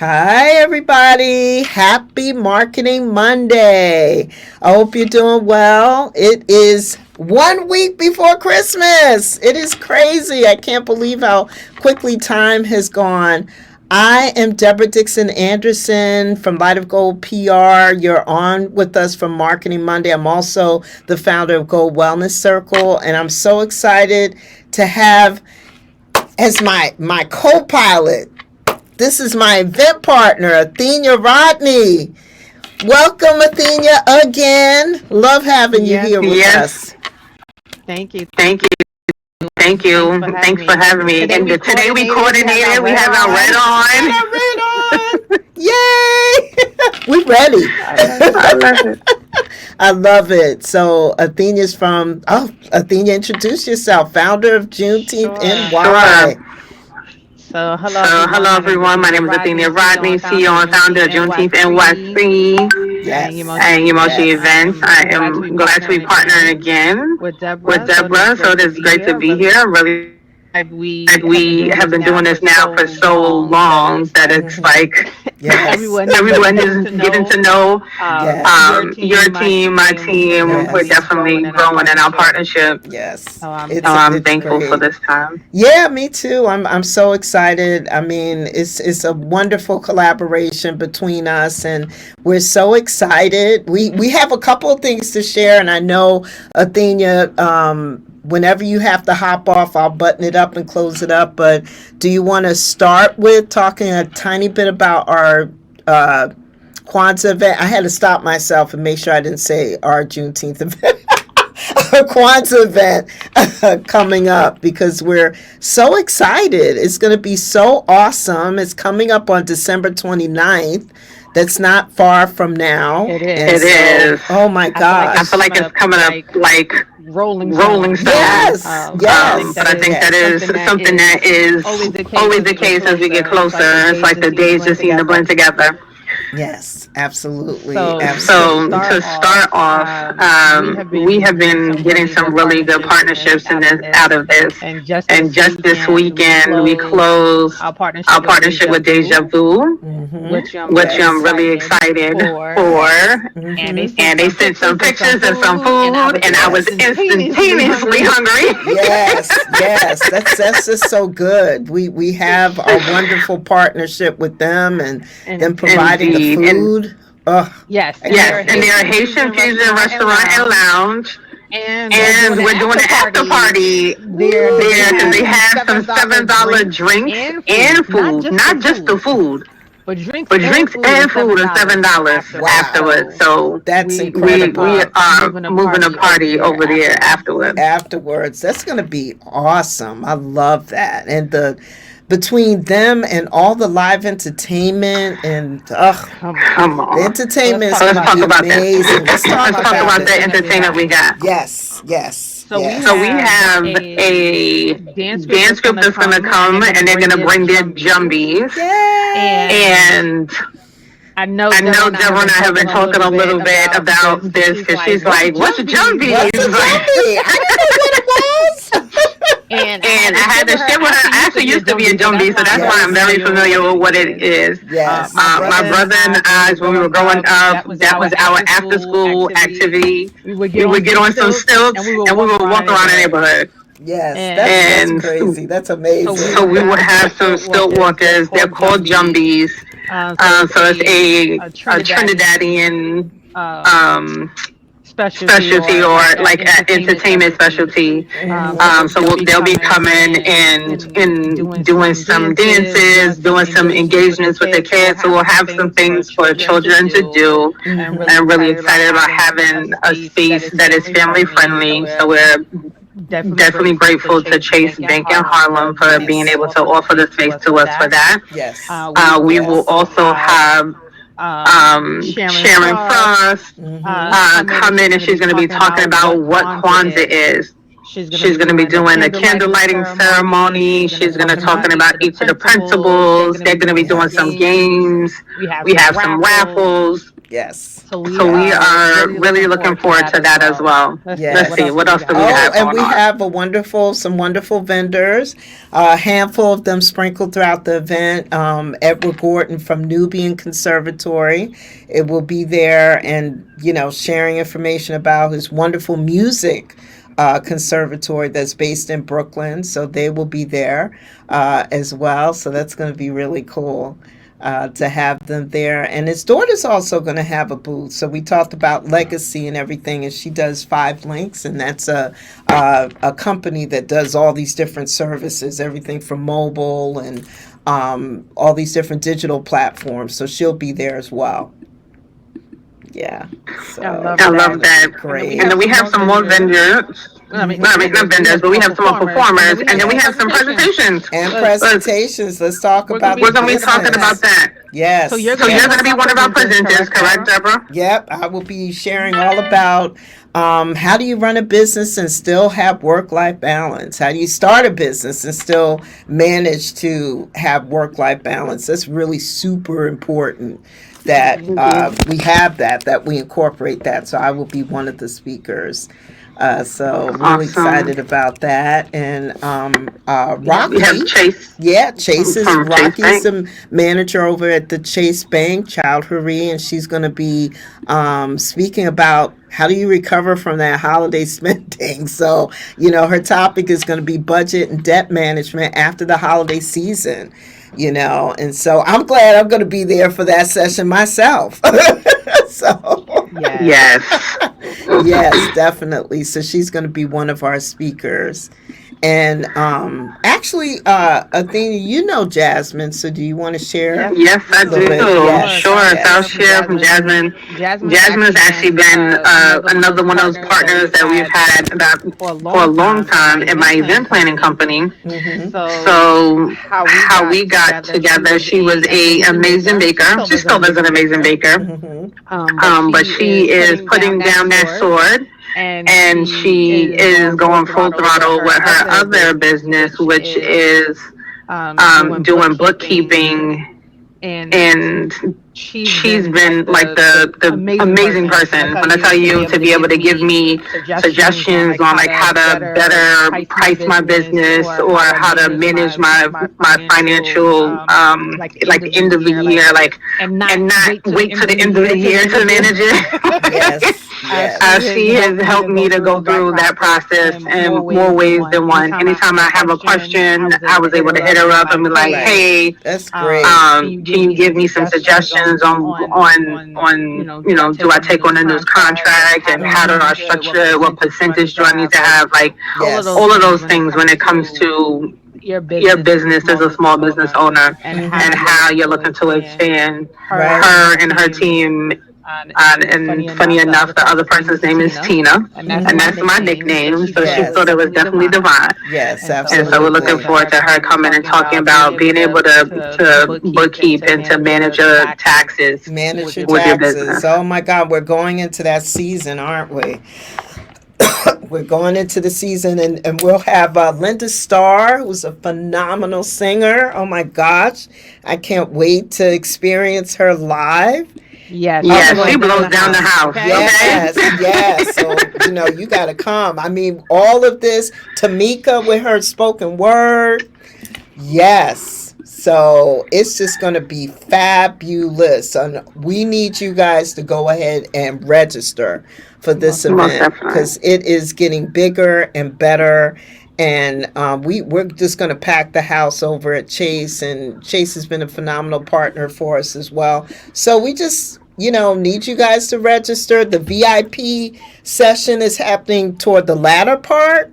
Hi, everybody. Happy Marketing Monday. I hope you're doing well. It is 1 week before Christmas. It is crazy. I can't believe how quickly time has gone. I am Deborah Dixon-Anderson from Light of Gold PR. You're on with us from Marketing Monday. I'm also the founder of Gold Wellness Circle, and I'm so excited to have as my co-pilot. This is my event partner, Athenia Rodney. Welcome, Athenia, again. Love having you here with us. Thank you. Thank you. Thank you. Thanks for having me. And today we coordinated. We have our red on. Red on. Yay! We ready. I love it. I love it. So Athenia's Athenia, introduce yourself. Founder of Juneteenth NY. So, hello everyone. My name is Athenia Rodney, CEO and founder of Juneteenth NYC and Emotion Events. I am glad to be partnering again with Deborah. So it is great to be here. I'm really we have been doing this now for so long that it's like everyone is getting to know your team, my team. We're definitely growing in our partnership. Yes. So I'm thankful for this time. Yeah, me too. I'm so excited. I mean, it's a wonderful collaboration between us, and we're so excited. We have a couple of things to share, and I know Athenia, whenever you have to hop off, I'll button it up and close it up. But do you want to start with talking a tiny bit about our Kwanzaa event? I had to stop myself and make sure I didn't say our Juneteenth event. Our Kwanzaa event coming up, because we're so excited. It's going to be so awesome. It's coming up on December 29th. That's not far from now. It is. Oh my gosh. I feel like it's coming up like Rolling Stone. Yes. Yes. But I think that is something that is always the case as we get closer. It's like the days just seem to blend together. Yes, absolutely. So to start off, we have been getting some really good partnerships out of this. And just this weekend, we closed our partnership with Deja Vu, which I'm really excited for. And they sent some pictures of some food, and I was instantaneously hungry. Yes, that's just so good. We have a wonderful partnership with them, and them providing the food. Yes, and they're a Haitian fusion restaurant and lounge. And we're doing an after party there because they have some $7 drinks and food, not just the food. But drinks and food are $7 afterwards. So that's incredible. We are moving a party over there afterwards. That's going to be awesome. I love that. And between them and all the live entertainment and come on. The entertainment is going to be amazing. Let's talk about the entertainment we got. Yes. So we have a dance group that's going to come, and they're going to bring their jumbies. And I know Deborah and I have been talking a little bit about this, because she's like, what's a jumbie? I didn't know what it was. And I had to share with her. I actually used to be a jumbie, so that's why I'm very familiar with what it is. Yes. My brother and I, when we were growing up, that was our after-school activity. We would get on some stilts, and we would walk around the neighborhood. Yes, that's crazy. That's amazing. So we would have some stilt walkers. They're called jumbies. So it's a Trinidadian specialty or like an entertainment specialty. So they'll be coming and doing some dances, doing some engagements with the kids. So we'll have some things for children to do. And I'm really excited about having a space that is family friendly. So we're definitely grateful to Chase Bank in Harlem for being able to offer the space to us for that. Yes. We will also have Sharon Frost come in, and she's going to be talking about what Kwanzaa is. She's going to be doing a candle lighting ceremony. She's going to talking about each of the principles. They're going to be doing some games. We have some raffles. Yes. So we are really looking forward to that as well. Yes. Let's see, what else do we Oh, have and we going on? have some wonderful vendors, a handful of them sprinkled throughout the event. Edward Gordon from Nubian Conservatory, it will be there, and sharing information about his wonderful music conservatory that's based in Brooklyn. So they will be there as well. So that's going to be really cool. To have them there. And his daughter's also going to have a booth. So we talked about legacy and everything, and she does 5 Links, and that's a company that does all these different services, everything from mobile and all these different digital platforms. So she'll be there as well. Yeah. So I love that. Great. And then we have some more vendors. Not vendors, but we have some more performers, and then we have some presentations. And presentations. Let's talk about. We're going to be talking about that. Yes. So you're going to be one of our presenters, correct, Deborah? Yep. I will be sharing all about how do you run a business and still have work-life balance? How do you start a business and still manage to have work-life balance? That's really super important that we have that we incorporate that. So I will be one of the speakers. So really excited about that. And Rocky, we have Chase. Yeah, Chase is From Chase Rocky's the manager over at the Chase Bank, Child Harry, and she's going to be speaking about how do you recover from that holiday spending. So her topic is going to be budget and debt management after the holiday season. And so I'm glad I'm going to be there for that session myself. So Yes. yes, definitely. So she's going to be one of our speakers. And actually, Athena, Jasmine. So do you want to share? Yes, I do. Yes, Sure. yes. So I'll share from Jasmine. Jasmine has actually been another one of those partners that we've had for a long time in my event planning company. Mm-hmm. So how we got together, she was an amazing baker. She still is an amazing baker. Mm-hmm. But she is putting down that sword. And she is going full throttle with her other business, which is doing bookkeeping. And she's been like the amazing person. When I tell you to be able to give me suggestions on like how to better price my business or how to manage my financial like end of the year, like and not wait to the end of the year to manage it. Yes. Yes. She has helped me to go through that process in more ways than one. Anytime I have a question, I was able to hit her up and be like, "Hey, that's great. Can you give me some suggestions on do I take on a new contract and how do I structure it? What percentage do I need to have? Like all of those things when it comes to your business as a small business owner and how you're looking to expand her and her team." And funny enough, the other person's name is Tina, and that's my nickname. So she thought it was definitely divine. Yes, absolutely. And so we're looking forward to her coming and talking about being able to bookkeep and to manage your taxes. Manage your with taxes. Your business. Oh my God, we're going into that season, aren't we? We're going into the season, and we'll have Linda Starr, who's a phenomenal singer. Oh my gosh, I can't wait to experience her live. Yes. Yeah, she blows down the house. Yes, yes. So, you got to come. I mean, all of this, Tamika with her spoken word. Yes. So it's just going to be fabulous. And we need you guys to go ahead and register for this event because it is getting bigger and better. And we're just going to pack the house over at Chase. And Chase has been a phenomenal partner for us as well. So we just need you guys to register. The VIP session is happening toward the latter part.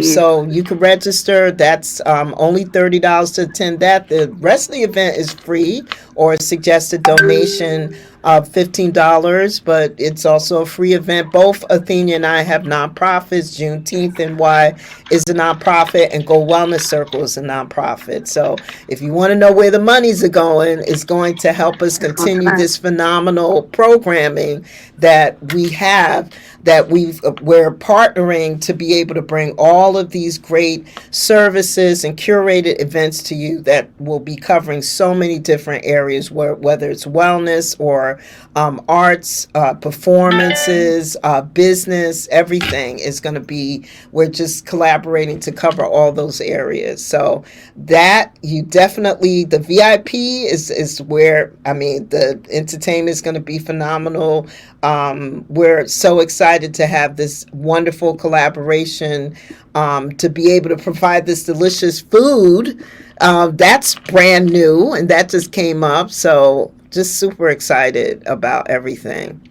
So you can register. That's only $30 to attend that. The rest of the event is free or a suggested donation of $15, but it's also a free event. Both Athena and I have nonprofits. Juneteenth NY is a nonprofit, and Go Wellness Circle is a nonprofit. So if you want to know where the monies are going, it's going to help us continue this phenomenal programming that we have, that we're partnering to be able to bring all of these great services and curated events to you that will be covering so many different areas areas, whether it's wellness or arts, performances, business, everything is going to be, we're just collaborating to cover all those areas. So that you definitely, the VIP is where, I mean, the entertainment is going to be phenomenal. We're so excited to have this wonderful collaboration, to be able to provide this delicious food. That's brand new and that just came up. So just super excited about everything.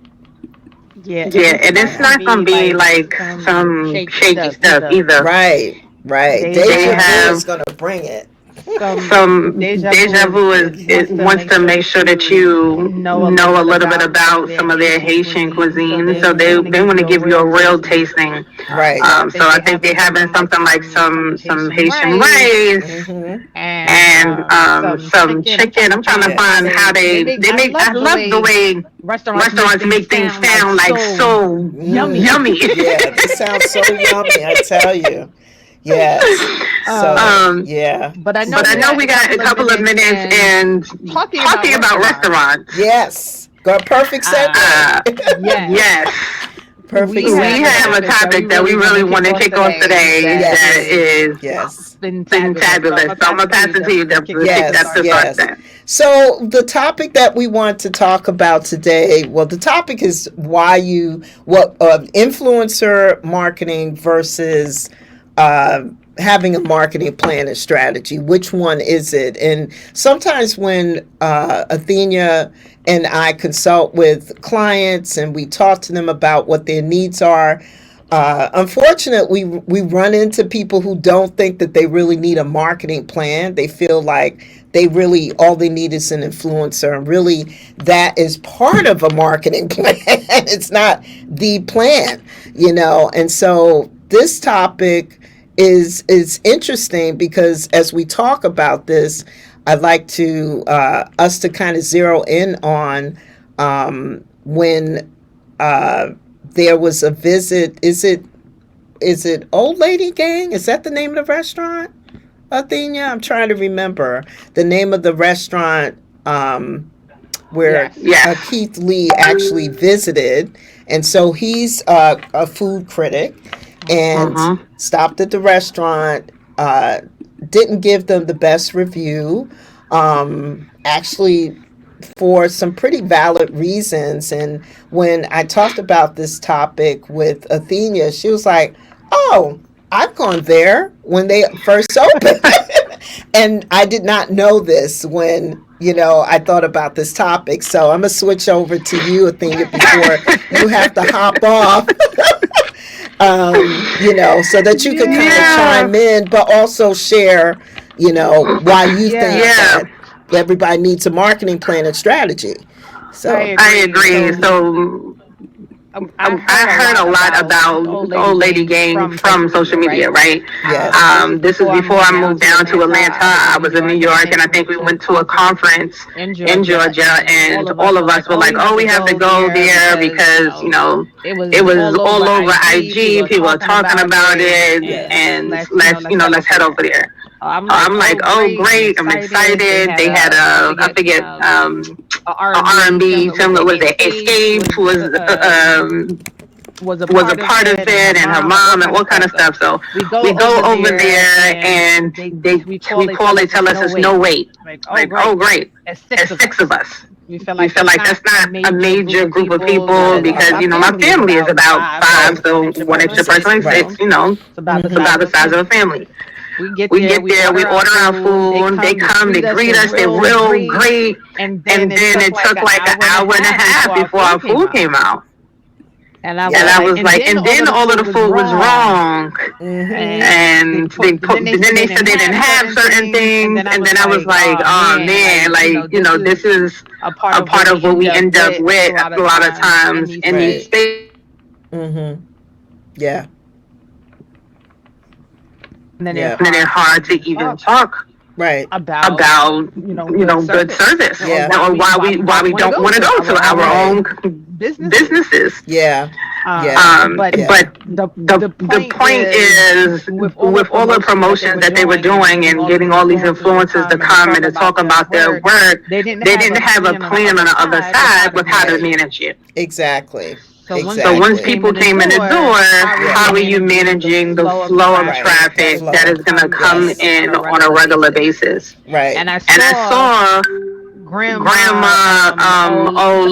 Yeah, and it's not gonna be like some shaky stuff either. Right. Deja Vu is gonna bring it. Some Deja Vu is wants to make sure that you know a little bit about some of their Haitian cuisine. So they want to give you a real tasting. Right. So I think they're having something like some Haitian rice and some chicken. I'm trying to find how they make. I love the way restaurants make things sound like so yummy. Yeah, this sounds so yummy, I tell you. Yes. So, yeah. But I know we got a couple of minutes and talking about restaurants. Yes. Got perfect segue. Yes. Perfect. We have a topic that we really want to kick off today that is been fabulous. So I'm gonna pass it to you, Deborah. Yes. So the topic that we want to talk about today, well, the topic is influencer marketing versus having a marketing plan and strategy. Which one is it? And sometimes when Athenia and I consult with clients and we talk to them about what their needs are, unfortunately, we run into people who don't think that they really need a marketing plan. They feel like all they need is an influencer, and really that is part of a marketing plan. It's not the plan, and so this topic is interesting because as we talk about this, I'd like to us to kind of zero in on when there was a visit. Is it Old Lady Gang? Is that the name of the restaurant, Athenia? I'm trying to remember the name of the restaurant where Keith Lee actually visited, and so he's a food critic. And stopped at the restaurant, didn't give them the best review, actually for some pretty valid reasons. And when I talked about this topic with Athenia, she was like, oh, I've gone there when they first opened. And I did not know this when, I thought about this topic. So I'm going to switch over to you, Athenia, before you have to hop off. So that you can kind of chime in, but also share, why you think that everybody needs a marketing plan and strategy. So I agree. So I heard a lot about Old Lady Gang from social media, right? Yes. This was before I moved down to Atlanta. I was in New York, and I think we went to a conference in Georgia, and all of us were like, "Oh, we have to go there because it was all over IG. People are talking about it, and let's head over there." I'm like, oh great, I'm excited. They had I forget, a R&B similar, was it Escape, was a part of it, and her mom and all kind of stuff. So we go over there and we call it, tell us it's no wait. Like, oh great, it's six of us. We feel like that's not a major group of people because my family is about 5, so one extra person is 6. It's about the size of a family. We get there, we order our food, they come, they greet us, they're real great, and then it took like an hour and a half before our food came out. And I was like, and then all of the food was wrong. And then they said they didn't have certain things, and then I was like, oh man, this is a part of what we end up with a lot of times in these states. Yeah. And then it's hard to even talk about good service, or why we don't want to go to our own businesses. But the point is, with all the promotions that they were doing and getting all these influencers to come and to talk about their work, they didn't have a plan on the other side with how to manage it. Exactly. So once people came in the door, how are you managing the flow of traffic that is going to come in on a regular basis? Right. And I saw grandma, old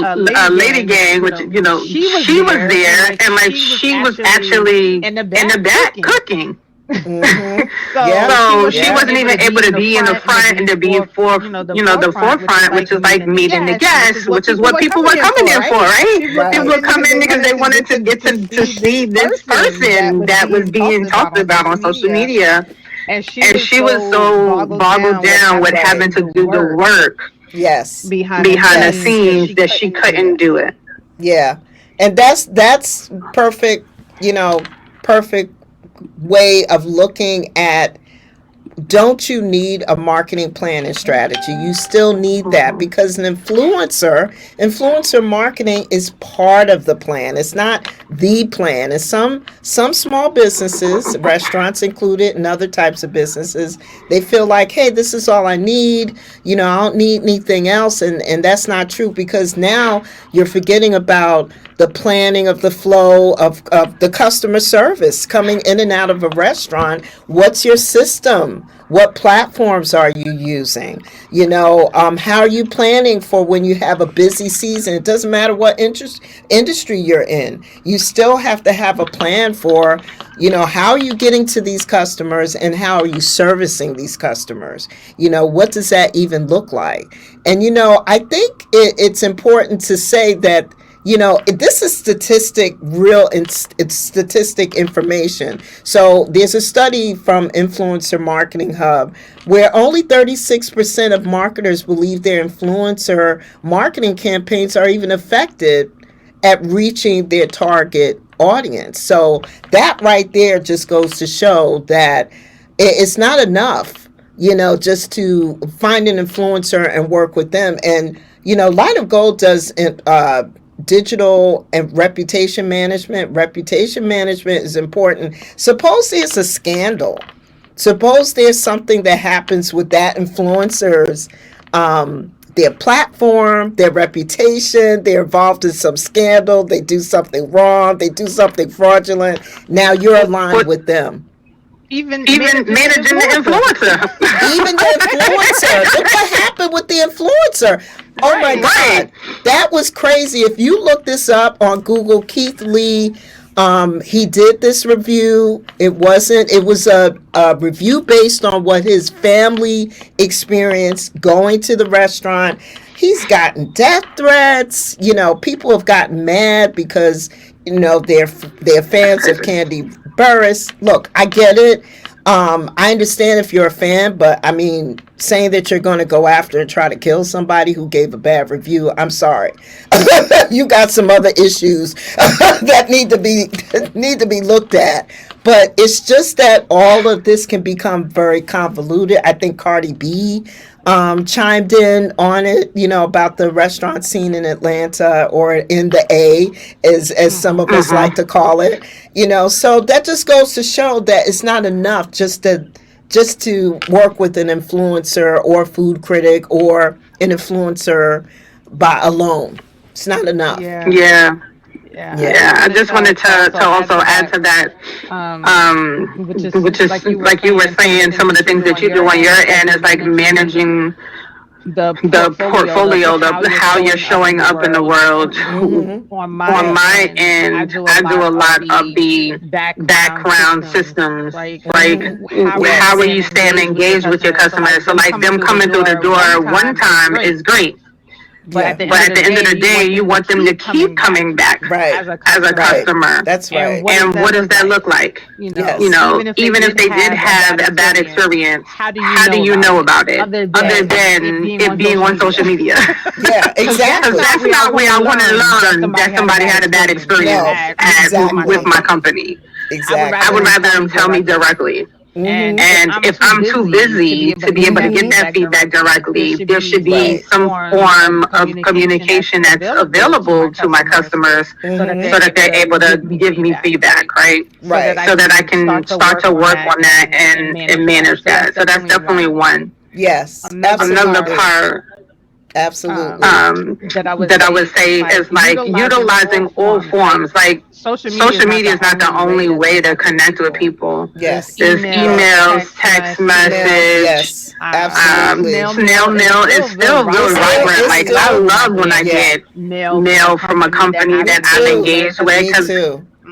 lady gang, which she was there, and like she was actually in the back cooking. Mm-hmm. So she wasn't even able to be in the front and to be the forefront, which is like meeting the guests, which is what people were coming in for, right? People were coming because they wanted to get to see this person that was being talked about on social media. And she was so boggled down with having to do the work behind the scenes that she couldn't do it. Yeah. And that's perfect, perfect way of looking at, don't you need a marketing plan and strategy? You still need that, because an influencer marketing is part of the plan. It's not the plan. And some small businesses, restaurants included, and other types of businesses, they feel like, hey, this is all I need. I don't need anything else. And that's not true, because now you're forgetting about the planning of the flow of the customer service coming in and out of a restaurant. What's your system? What platforms are you using? How are you planning for when you have a busy season? It doesn't matter what industry you're in. You still have to have a plan for, how are you getting to these customers, and how are you servicing these customers? What does that even look like? And, I think it's important to say that, this is it's statistic information. So there's a study from Influencer Marketing Hub where only 36% of marketers believe their influencer marketing campaigns are even effective at reaching their target audience. So that right there just goes to show that it's not enough, just to find an influencer and work with them. And, Light of Gold does digital and reputation management. Reputation management is important. Suppose there's a scandal. Suppose there's something that happens with that influencer's their platform, their reputation, they're involved in some scandal, they do something wrong, they do something fraudulent. Now you're aligned with them. Even managing the influencer. Even the influencer. Look what happened with the influencer. Oh my God. That was crazy. If you look this up on Google, Keith Lee, he did this review. It was a review based on what his family experienced going to the restaurant. He's gotten death threats. People have gotten mad because, they're fans of Candy Burris. Look, I get it. I understand if you're a fan, but I mean, saying that you're going to go after and try to kill somebody who gave a bad review, I'm sorry. You got some other issues that need to be looked at. But it's just that all of this can become very convoluted. I think Cardi B chimed in on it, about the restaurant scene in Atlanta, or in the A, as some of us like to call it. So that just goes to show that it's not enough just to work with an influencer or food critic or an influencer by alone. It's not enough. Yeah. I just wanted to also add to that, which is like you were saying, some of the things that you do on your end is like managing the portfolio, how you're showing up in the world. On my end, I do a lot of the background systems, like how are you staying engaged with your customers? So like them coming through the door one time is great. But at the end of the day, you want them to keep coming back as a customer. That's right. And what does that look like? Even if they did have a bad experience, how do you know about it? Other than it being on social media. Yeah, exactly. Because that's not where I want to learn that somebody had a bad experience with my company. Exactly. I would rather them tell me directly. And if I'm too busy to be able to get that feedback directly, there should be some form of communication that's available to my customers so that they're able to give me feedback, right? So that I can start to work on that and manage that. So that's definitely one. Yes, Another part absolutely. That I would say is like utilizing all forms. Like social media is not the only way to connect with people. Yes. There's emails, text message. Yes, absolutely. Snail mail is still really vibrant. Like I love when I get mail from a company that I've engaged with, because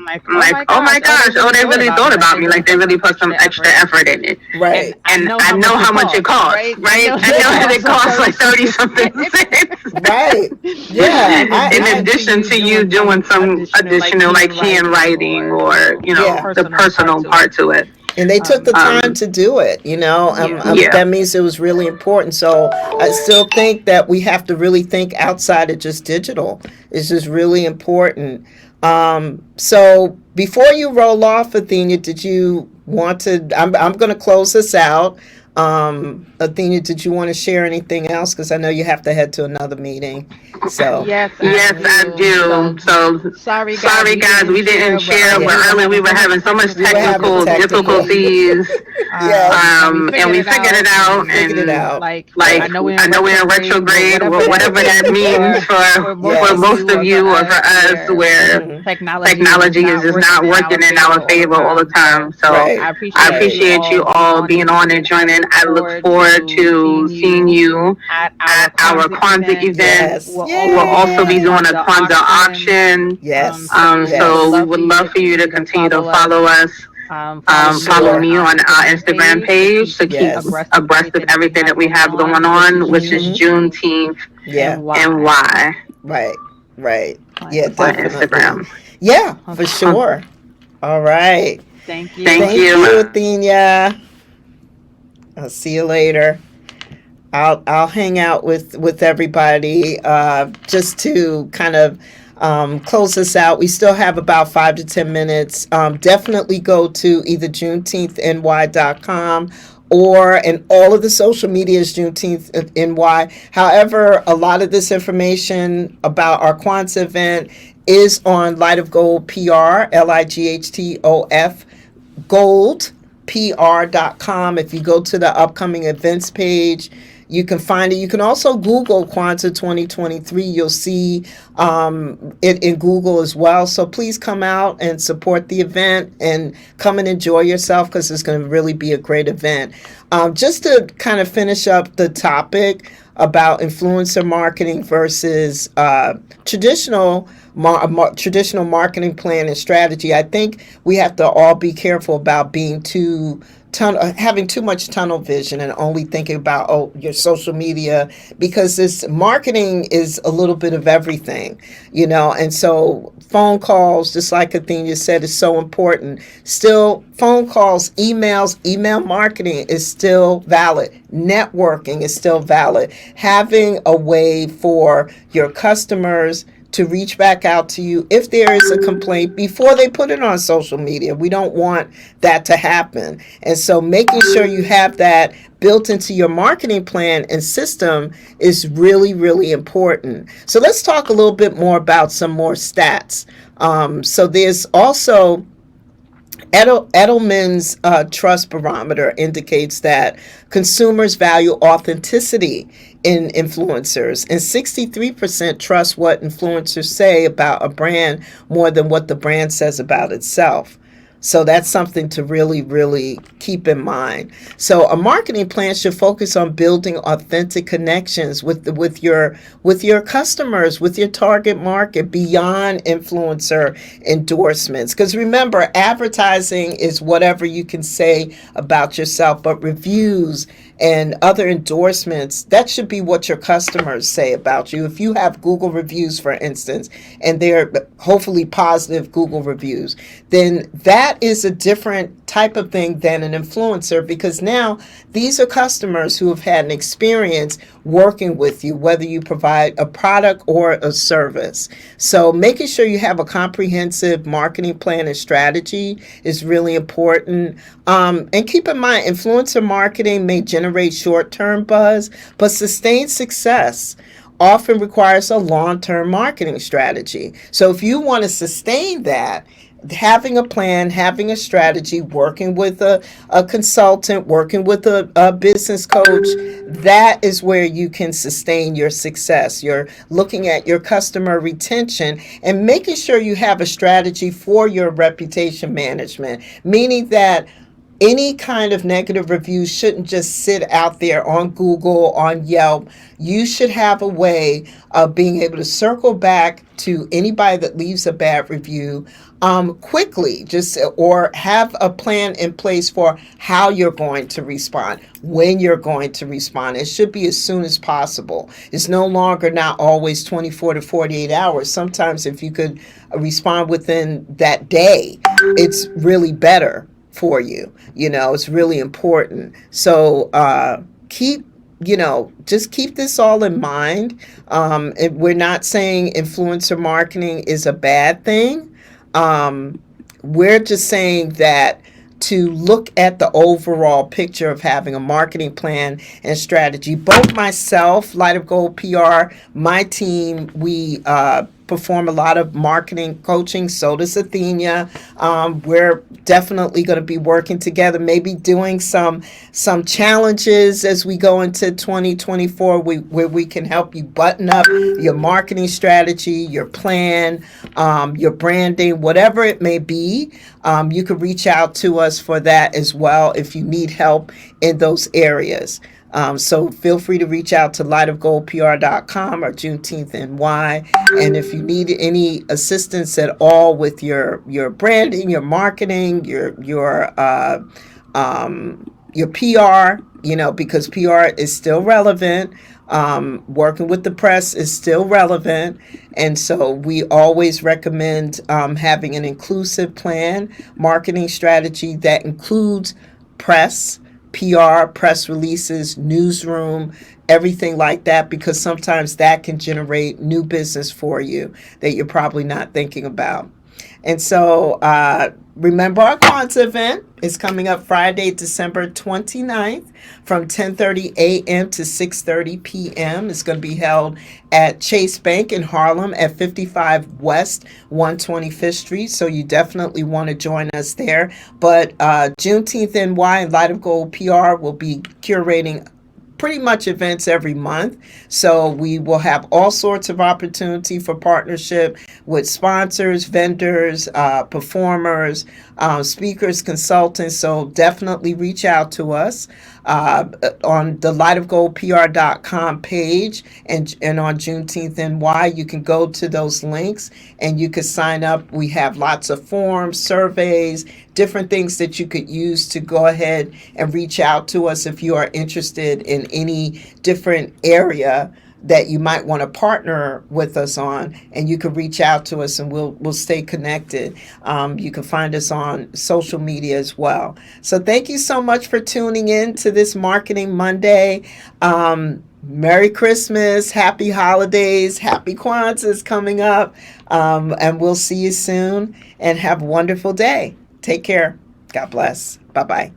I'm like, oh my gosh, they really thought about me. Like they really put some extra effort in it. Right. And I know how much it costs, right? I know that it costs like 30 something cents. Right. Yeah. In addition to you doing some additional like handwriting or, the personal part to it. And they took the time to do it, that means it was really important. So I still think that we have to really think outside of just digital. It's just really important. So before you roll off, Athenia, did you want to, I'm going to close this out. Athenia, did you want to share anything else? Because I know you have to head to another meeting. So yes, I do. So sorry guys, we didn't share, but earlier we were having so much technical difficulties. And we figured it out. I know we're in retrograde, or whatever that means for most of you, or for us, where technology is just not working in our favor all the time. So I appreciate you all being on and joining. I look forward to seeing you at our Kwanzaa event. We'll also be doing a Kwanzaa auction. Yes. So we would love for you to continue to follow us. Follow me on our Instagram page to keep abreast of everything that we have going on, which is Juneteenth and why. Right. Yeah, definitely. On Instagram. Yeah, for sure. All right. Thank you. Thank you, Athenia. I'll see you later. I'll hang out with everybody just to kind of close this out. We still have about 5 to 10 minutes. Definitely go to either JuneteenthNY.com and all of the social media is JuneteenthNY. However, a lot of this information about our Kwanzaa event is on Light of Gold PR, LIGHTOF Gold. PR.com. If you go to the upcoming events page, you can find it. You can also Google Kwanzaa 2023. You'll see it in Google as well. So please come out and support the event and come and enjoy yourself, because it's going to really be a great event. Just to kind of finish up the topic about influencer marketing versus traditional marketing plan and strategy, I think we have to all be careful about being having too much tunnel vision and only thinking about your social media, because this marketing is a little bit of everything, and so phone calls, just like Athenia said, is so important. Still, phone calls, email marketing is still valid. Networking is still valid. Having a way for your customers to reach back out to you if there is a complaint before they put it on social media. We don't want that to happen. And so making sure you have that built into your marketing plan and system is really, really important. So let's talk a little bit more about some more stats. So there's also Edelman's Trust Barometer indicates that consumers value authenticity in influencers, and 63% trust what influencers say about a brand more than what the brand says about itself. So that's something to really, really keep in mind. So a marketing plan should focus on building authentic connections with your customers, with your target market, beyond influencer endorsements. Because remember, advertising is whatever you can say about yourself, but reviews and other endorsements, that should be what your customers say about you. If you have Google reviews, for instance, and they're hopefully positive Google reviews, then that is a different type of thing than an influencer, because now these are customers who have had an experience working with you, whether you provide a product or a service. So making sure you have a comprehensive marketing plan and strategy is really important. And keep in mind, influencer marketing may generate short-term buzz, but sustained success often requires a long-term marketing strategy. So if you want to sustain that, having a plan, having a strategy, working with a consultant, working with a business coach, that is where you can sustain your success. You're looking at your customer retention and making sure you have a strategy for your reputation management, meaning that any kind of negative reviews shouldn't just sit out there on Google, on Yelp. You should have a way of being able to circle back to anybody that leaves a bad review quickly, or have a plan in place for how you're going to respond, when you're going to respond. It should be as soon as possible. It's no longer not always 24 to 48 hours. Sometimes if you could respond within that day, it's really better for you. It's really important. So just keep this all in mind. We're not saying influencer marketing is a bad thing. We're just saying that to look at the overall picture of having a marketing plan and strategy. Both myself, Light of Gold PR, my team, we perform a lot of marketing coaching. So does Athenia. We're definitely going to be working together, maybe doing some challenges as we go into 2024 where we can help you button up your marketing strategy, your plan, your branding, whatever it may be. You can reach out to us for that as well if you need help in those areas. So feel free to reach out to lightofgoldpr.com or Juneteenth NY. And if you need any assistance at all with your branding, your marketing, your PR, because PR is still relevant. Working with the press is still relevant. And so we always recommend having an inclusive plan, marketing strategy that includes press, PR, press releases, newsroom, everything like that, because sometimes that can generate new business for you that you're probably not thinking about. And so remember, our Kwanzaa event is coming up Friday, December 29th from 10:30 a.m. to 6:30 p.m. It's going to be held at Chase Bank in Harlem at 55 West 125th Street. So you definitely want to join us there. But Juneteenth NY and Light of Gold PR will be curating pretty much events every month. So we will have all sorts of opportunity for partnership with sponsors, vendors, performers, speakers, consultants. So definitely reach out to us on the lightofgoldpr.com page and on Juneteenth NY. You can go to those links and you can sign up. We have lots of forms, surveys, different things that you could use to go ahead and reach out to us if you are interested in any different area that you might want to partner with us on, and you can reach out to us and we'll stay connected. You can find us on social media as well. So thank you so much for tuning in to this Marketing Monday. Merry Christmas, happy holidays, happy Kwanzaa is coming up, and we'll see you soon, and have a wonderful day. Take care. God bless. Bye-bye.